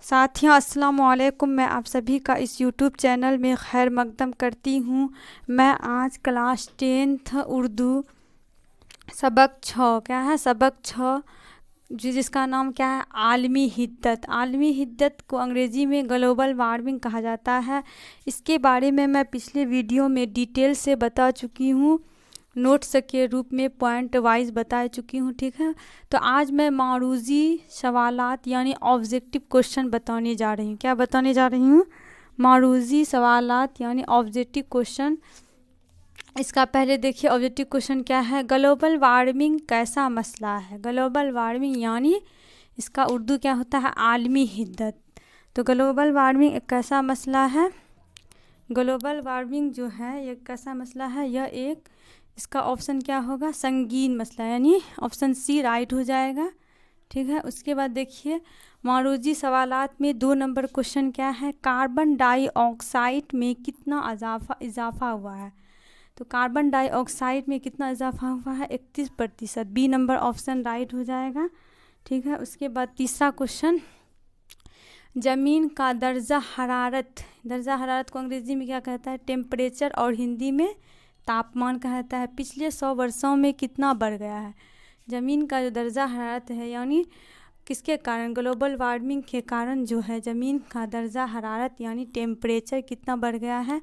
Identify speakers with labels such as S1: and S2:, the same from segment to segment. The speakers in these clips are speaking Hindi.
S1: साथियों अस्सलाम वालेकुम। मैं आप सभी का इस यूट्यूब चैनल में खैर मकदम करती हूँ। मैं आज क्लास 10th उर्दू सबक 6 क्या है सबक 6 जिसका नाम क्या है आलमी हिद्दत। आलमी हिद्दत को अंग्रेज़ी में ग्लोबल वार्मिंग कहा जाता है। इसके बारे में मैं पिछले वीडियो में डिटेल से बता चुकी हूँ, नोट्स के रूप में पॉइंट वाइज बता चुकी हूँ। ठीक है, तो आज मैं मारूजी सवालात यानी ऑब्जेक्टिव क्वेश्चन बताने जा रही हूँ। क्या बताने जा रही हूँ? मारूजी सवालात यानी ऑब्जेक्टिव क्वेश्चन। इसका पहले देखिए ऑब्जेक्टिव क्वेश्चन क्या है। ग्लोबल वार्मिंग कैसा मसला है? ग्लोबल वार्मिंग यानी इसका उर्दू क्या होता है? आलमी हिद्दत। तो ग्लोबल वार्मिंग एक कैसा मसला है? ग्लोबल वार्मिंग जो है ये कैसा मसला है? यह एक, इसका ऑप्शन क्या होगा? संगीन मसला, यानी ऑप्शन सी राइट हो जाएगा। ठीक है, उसके बाद देखिए मारूजी सवालात में 2 नंबर क्वेश्चन क्या है? कार्बन डाइऑक्साइड में कितना इजाफा हुआ है? तो कार्बन डाइऑक्साइड में कितना इजाफा हुआ है? 31%। बी नंबर ऑप्शन राइट हो जाएगा। ठीक है, उसके बाद तीसरा क्वेश्चन, ज़मीन का दर्जा हरारत को अंग्रेज़ी में क्या कहता है? टेम्परेचर, और हिंदी में तापमान कहता है। पिछले 100 वर्षों में कितना बढ़ गया है? ज़मीन का जो दर्जा हरारत है, यानी किसके कारण? ग्लोबल वार्मिंग के कारण जो है ज़मीन का दर्जा हरारत यानी टेम्परेचर कितना बढ़ गया है?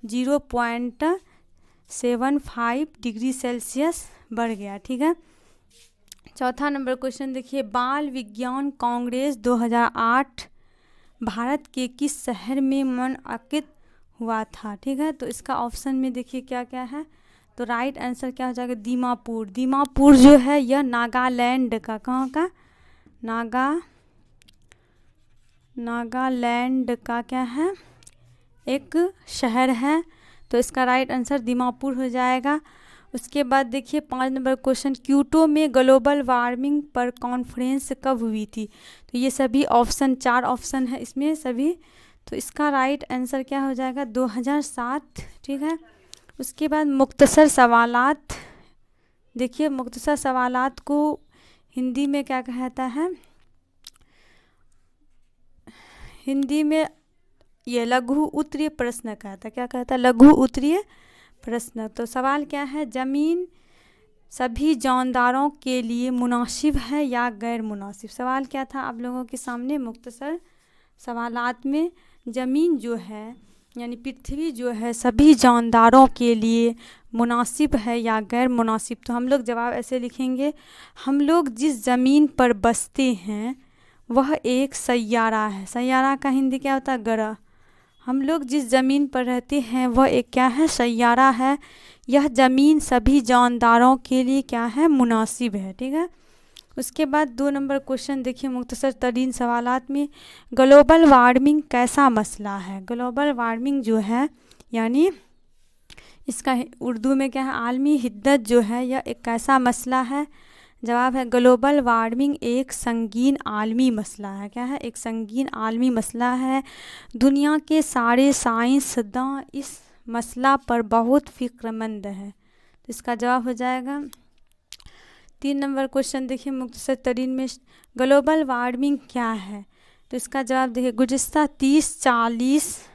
S1: 0.75 डिग्री सेल्सियस बढ़ गया। ठीक है, चौथा नंबर क्वेश्चन देखिए, बाल विज्ञान कांग्रेस 2008 भारत के किस शहर में मुनअक़िद हुआ था? ठीक है, तो इसका ऑप्शन में देखिए क्या क्या है। तो राइट आंसर क्या हो जाएगा? दीमापुर। दीमापुर जो है यह नागालैंड का, कहाँ का? नागालैंड का क्या है? एक शहर है। तो इसका राइट आंसर दीमापुर हो जाएगा। उसके बाद देखिए 5 नंबर क्वेश्चन, क्योटो में ग्लोबल वार्मिंग पर कॉन्फ्रेंस कब हुई थी? तो ये सभी ऑप्शन, 4 ऑप्शन है इसमें सभी। तो इसका राइट आंसर क्या हो जाएगा? 2007। ठीक है, उसके बाद मुख्तसर सवालात देखिए, मुख्तसर सवालात को हिंदी में क्या कहता है? हिंदी में ये लघु उत्तरीय प्रश्न कहता है। क्या कहता है? लघु उत्तरीय प्रश्न। तो सवाल क्या है? ज़मीन सभी जानदारों के लिए मुनासिब है या गैर मुनासिब? सवाल क्या था आप लोगों के सामने मुख्तसर सवालात में? ज़मीन जो है यानी पृथ्वी जो है सभी जानदारों के लिए मुनासिब है या गैर मुनासिब? तो हम लोग जवाब ऐसे लिखेंगे, हम लोग जिस ज़मीन पर बसते हैं वह एक सैयारा है। सैयारा का हिंदी क्या होता है? ग्रह। हम लोग जिस ज़मीन पर रहते हैं वह एक क्या है? सैयारा है। यह ज़मीन सभी जानदारों के लिए क्या है? मुनासिब है। ठीक है, उसके बाद 2 नंबर क्वेश्चन देखिए मुख्तसर तरीन सवालात में, ग्लोबल वार्मिंग कैसा मसला है? ग्लोबल वार्मिंग जो है यानी इसका उर्दू में क्या है? आलमी हिद्दत जो है यह एक कैसा मसला है? जवाब है ग्लोबल वार्मिंग एक संगीन आलमी मसला है। क्या है? एक संगीन आलमी मसला है। दुनिया के सारे साइंसदान इस मसला पर बहुत फ़िक्रमंद है। तो इसका जवाब हो जाएगा 3 नंबर क्वेश्चन देखिए मुख्तसर तरीन में, ग्लोबल वार्मिंग क्या है? तो इसका जवाब देखिए, गुज़िश्ता 30-40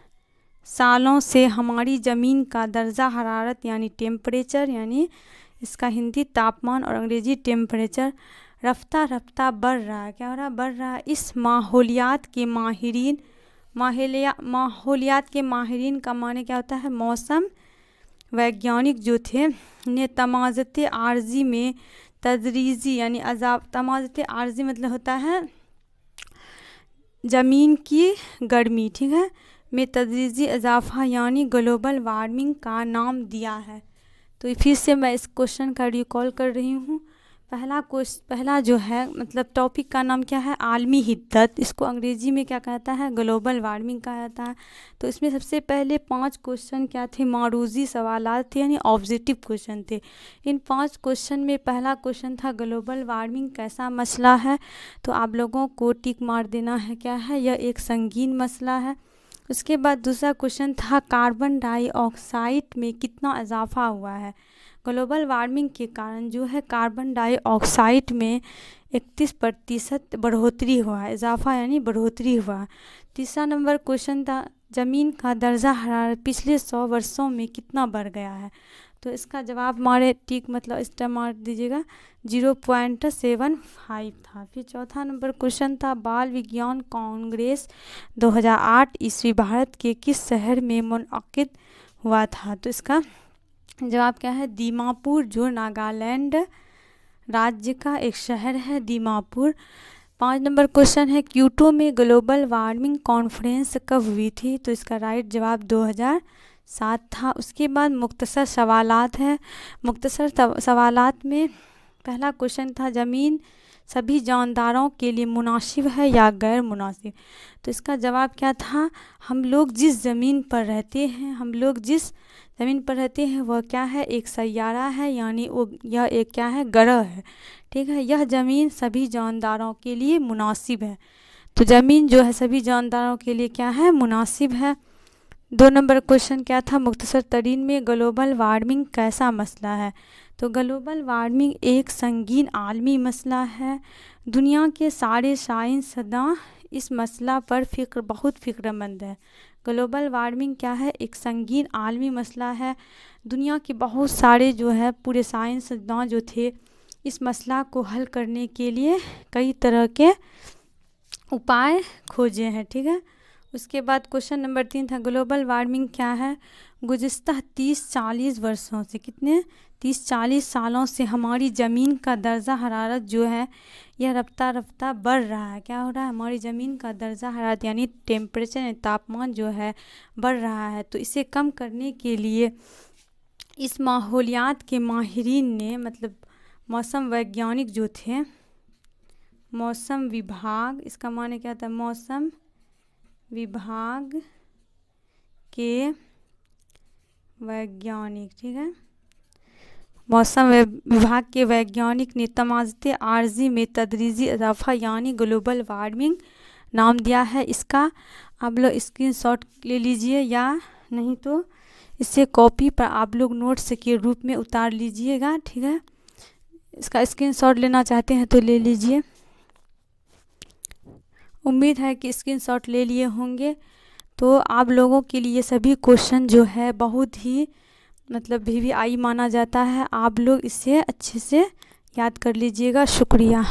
S1: सालों से हमारी ज़मीन का दर्जा हरारत यानी टेम्परेचर, यानी इसका हिंदी तापमान और अंग्रेज़ी टेम्परेचर रफ्ता रफ्ता बढ़ रहा है। क्या हो रहा है? बढ़ रहा है। इस माहौलियात के माहिरीन का माने क्या होता है? मौसम वैज्ञानिक जो थे ने तमाज़त आर्ज़ी में तदरीजी यानी तमाज़त आर्ज़ी मतलब होता है ज़मीन की गर्मी, ठीक है, में तदरीजी इजाफा यानी ग्लोबल वार्मिंग का नाम दिया है। तो फिर से मैं इस क्वेश्चन का रिकॉल कर रही हूँ। पहला जो है मतलब टॉपिक का नाम क्या है? आलमी हिद्दत। इसको अंग्रेज़ी में क्या कहता है? ग्लोबल वार्मिंग कहा जाता है। तो इसमें सबसे पहले 5 क्वेश्चन क्या थे? मारूजी सवालात थे यानी ऑब्जेक्टिव क्वेश्चन थे। इन 5 क्वेश्चन में पहला क्वेश्चन था ग्लोबल वार्मिंग कैसा मसला है? तो आप लोगों को टिक मार देना है। क्या है? यह एक संगीन मसला है। उसके बाद दूसरा क्वेश्चन था कार्बन डाइऑक्साइड में कितना इजाफा हुआ है? ग्लोबल वार्मिंग के कारण जो है कार्बन डाइऑक्साइड में 31% बढ़ोतरी हुआ है, इजाफा यानी बढ़ोतरी हुआ है। तीसरा नंबर क्वेश्चन था ज़मीन का दर्जा हरारत पिछले 100 वर्षों में कितना बढ़ गया है। तो इसका जवाब हमारे टिक मतलब इस टाइम मार दीजिएगा 0.75 था। फिर चौथा नंबर क्वेश्चन था बाल विज्ञान कांग्रेस 2008 ईस्वी भारत के किस शहर में मुनअक्किद हुआ था। तो इसका जवाब क्या है, दीमापुर, जो नागालैंड राज्य का एक शहर है दीमापुर। 5 नंबर क्वेश्चन है क्योटो में ग्लोबल वार्मिंग कॉन्फ्रेंस कब हुई थी। तो इसका राइट जवाब 2007 था। उसके बाद मुख्तसर सवालात है। मुख्तसर सवालात में पहला क्वेश्चन था ज़मीन सभी जानदारों के लिए मुनासिब है या गैर मुनासिब। तो इसका जवाब क्या था, हम लोग जिस ज़मीन पर रहते हैं, हम लोग जिस ज़मीन पर रहते हैं वह क्या है, एक सैयारा है, यानी वो यह एक क्या है, ग्रह है। ठीक है, यह ज़मीन सभी जानदारों के लिए मुनासिब है। तो ज़मीन जो है सभी जानदारों के लिए क्या है, मुनासिब है। 2 नंबर क्वेश्चन क्या था, मुख्तसर तरीन में ग्लोबल वार्मिंग कैसा मसला है। तो ग्लोबल वार्मिंग एक संगीन आलमी मसला है। दुनिया के सारे साइंसदान इस मसला पर बहुत फ़िक्रमंद है। ग्लोबल वार्मिंग क्या है, एक संगीन आलमी मसला है। दुनिया के बहुत सारे जो है पूरे साइंसदान जो थे इस मसला को हल करने के लिए कई तरह के उपाय खोजे हैं। ठीक है, उसके बाद क्वेश्चन नंबर 3 था ग्लोबल वार्मिंग क्या है। गुज़िश्ता 30-40 वर्षों से, कितने 30-40 सालों से हमारी ज़मीन का दर्जा हरारत जो है यह रफ्ता रफ्ता बढ़ रहा है। क्या हो रहा है, हमारी ज़मीन का दर्जा हरारत यानी टेम्परेचर तापमान जो है बढ़ रहा है। तो इसे कम करने के लिए इस माहौलियात के माहिरीन ने, मतलब मौसम वैज्ञानिक जो थे, मौसम विभाग, इसका माने क्या था, मौसम विभाग के वैज्ञानिक, ठीक है, मौसम विभाग के वैज्ञानिक ने तमाज़ते आर्जी में तदरीजी इजाफा यानी ग्लोबल वार्मिंग नाम दिया है। इसका आप लोग स्क्रीनशॉट ले लीजिए, या नहीं तो इसे कॉपी पर आप लोग नोट्स के रूप में उतार लीजिएगा। ठीक है, इसका स्क्रीनशॉट लेना चाहते हैं तो ले लीजिए। उम्मीद है कि स्क्रीनशॉट ले लिए होंगे। तो आप लोगों के लिए सभी क्वेश्चन जो है बहुत ही मतलब VVI माना जाता है। आप लोग इसे अच्छे से याद कर लीजिएगा। शुक्रिया।